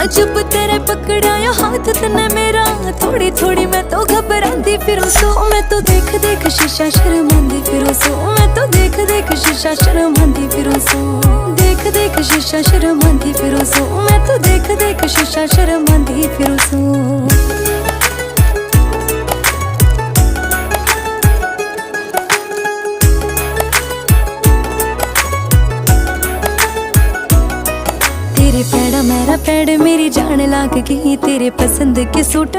जब तेरे पकड़ाया हाथ तने मेरा, थोड़ी थोड़ी मैं तो घबरांदी फिरूं सो। मैं तो देख देख शीशा शर्मांदी फिरूं सो। मैं तो देख देख शीशा शर्मांदी फिरूं सो। देख देख शीशा शर्मांदी फिरूं सो। मैं तो देख देख शीशा शर्मांदी फिरूं सो। तेरे पैड़ा मेरा पैड़ मेरी जान लाग गई, तेरे पसंद के सूट